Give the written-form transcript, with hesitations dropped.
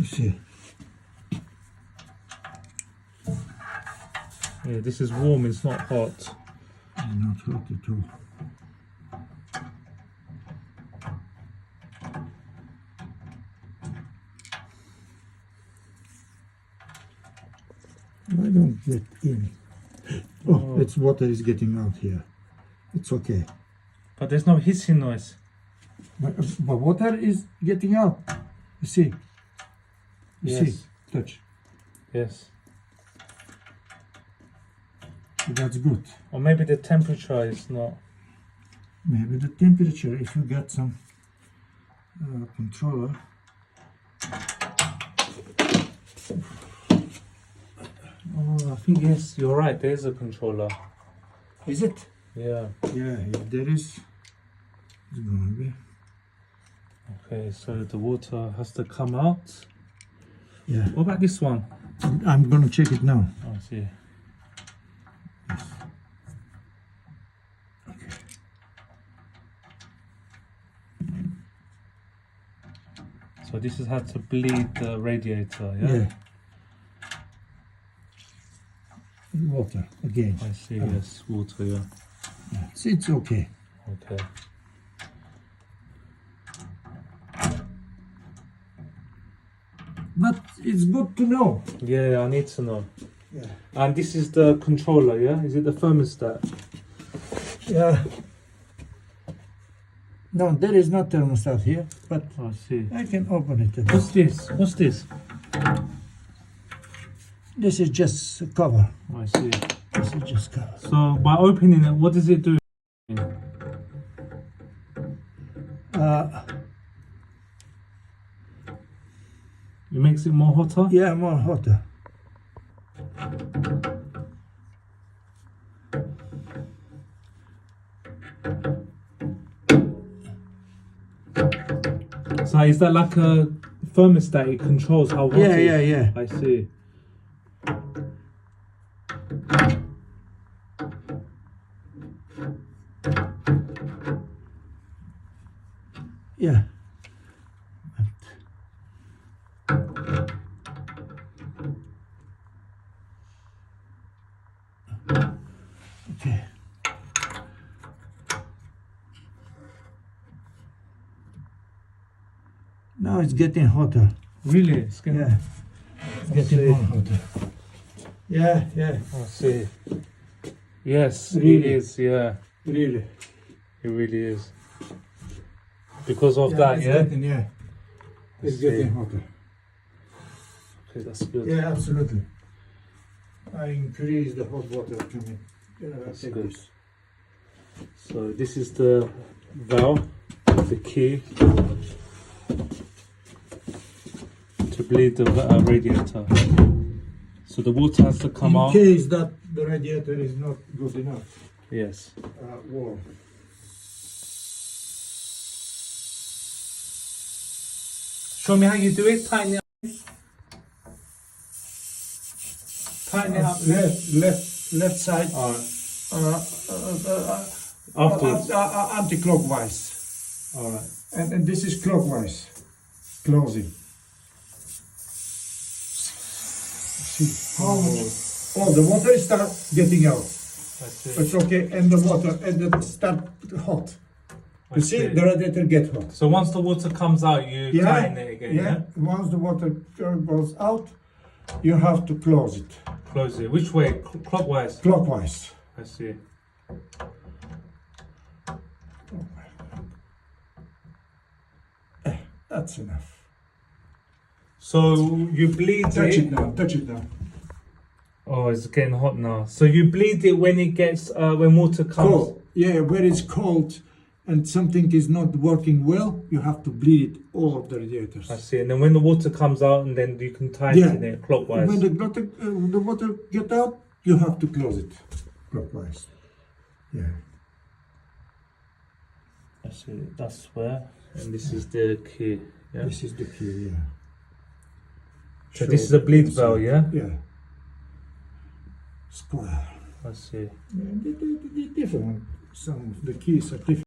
You see. Yeah, this is warm, it's not hot. It's not hot at all. I don't get in. Oh, it's water is getting out here. It's okay. But there's no hissing noise. But water is getting out. You see? You see? Touch. Yes. That's good. Or maybe the temperature is not. Maybe the temperature, if you get some controller. Oh, I think yes, you're right, there's a controller. Is it? Yeah. Yeah, if there is, it's gonna be. Okay, so the water has to come out. Yeah. What about this one? I'm gonna check it now. Oh, I see. Okay. So this is how to bleed the radiator, yeah? Yeah. Water again. I see, yes, water, yeah. It's okay. Okay. But it's good to know. Yeah, I need to know. Yeah. And this is the controller, yeah? Is it the thermostat? Yeah. No, there is no thermostat here, but I see. I can open it. A bit. What's this? What's this? This is just a cover. I see. This is just cover. So by opening it, what does it do? It makes it more hotter? Yeah, more hotter. So is that like a thermostat? It controls how hot Yeah, it is? yeah. I see. Yeah. Okay. Now it's getting hotter. Really? It's getting... Yeah. It's getting more hotter. Yeah, yeah. I see. Yes, Really? it is, yeah. Really. It really is. Because of Yeah, that, it's yeah? getting, yeah. It's see. getting hotter. Okay, that's good. Yeah, absolutely. I increase the hot water coming. That's good. So this is the valve, the key to bleed the radiator. So the water has to come out. In case that the radiator is not good enough. Yes. Warm. Show me how you do it. Tighten it up. Tighten it up. Left side. Afterwards. Anti-clockwise. All right. And this is clockwise. Closing. See how much? The water start getting out. That's it. It's okay, and the water and it start hot. You see, the radiator get hot. So once the water comes out, you tighten it again, yeah? Once the water goes out, you have to close it. Close it. Which way? Clockwise? Clockwise. I see. That's enough. So you bleed Touch it now, touch it now. Oh, it's getting hot now. So you bleed it when it gets, when water comes? Cold. Yeah, where it's cold and something is not working well, you have to bleed it all of the radiators. I see. And then when the water comes out, and then you can tighten it clockwise. When the water get out, you have to close it clockwise. Yeah. I see. That's where. And this is the key. Yeah. This is the key, yeah. So this is a bleed valve, yeah? Yeah. Square. I see. Yeah, different. Some of the keys are different.